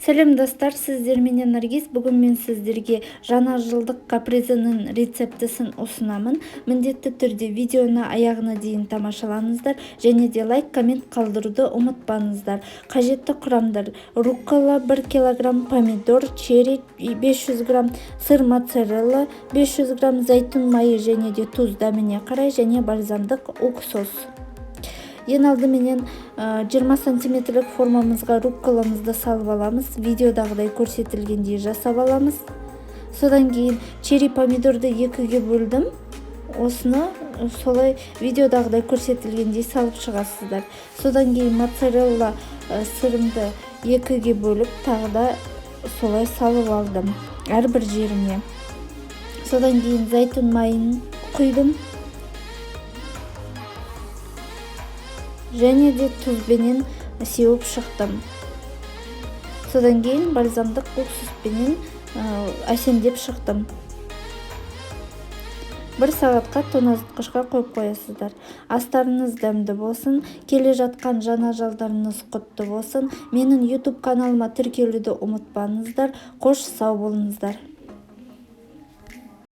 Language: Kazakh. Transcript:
Сәлем достар, сіздер менен Наргиз. Бүгін мен сіздерге жаңа жылдық капризінің рецептісін ұсынамын. Міндетті түрде видеоны аяғына дейін тамашалаңыздар және де лайк, коммент қалдыруды ұмытпаңыздар. Қажетті құрамдар: руккола 1 кг, помидор, черри 500 г, сыр моцарелла 500 г, зәйтүн майы және де тұз дәміне қарай және бальзамдық уксус. Ең алдыменен 20 см формамызға рукколамызды салып аламыз. Видеодағыдай көрсетілгендей жасап аламыз. Содан кейін черри помидорды екіге бөлдім. Осыны солай видеодағыдай көрсетілгендей салып шығасыздар. Содан кейін моцарелла сырымды екіге бөліп, тағы да солай салып алдым әрбір жеріне. Содан кейін зәйтүн майын құйдым. Және де тұзбенен сеуіп шықтым. Содан кейін бальзамдық уксуспенен әсемдеп шықтым. 1 сағатқа тоңазытқышқа қойып қоясыздар. Астарыңыз дәмді болсын, келе жатқан жаңа жылдарыңыз құтты болсын. Менің YouTube каналыма тіркелуді ұмытпаңыздар. Қош сау болыңыздар.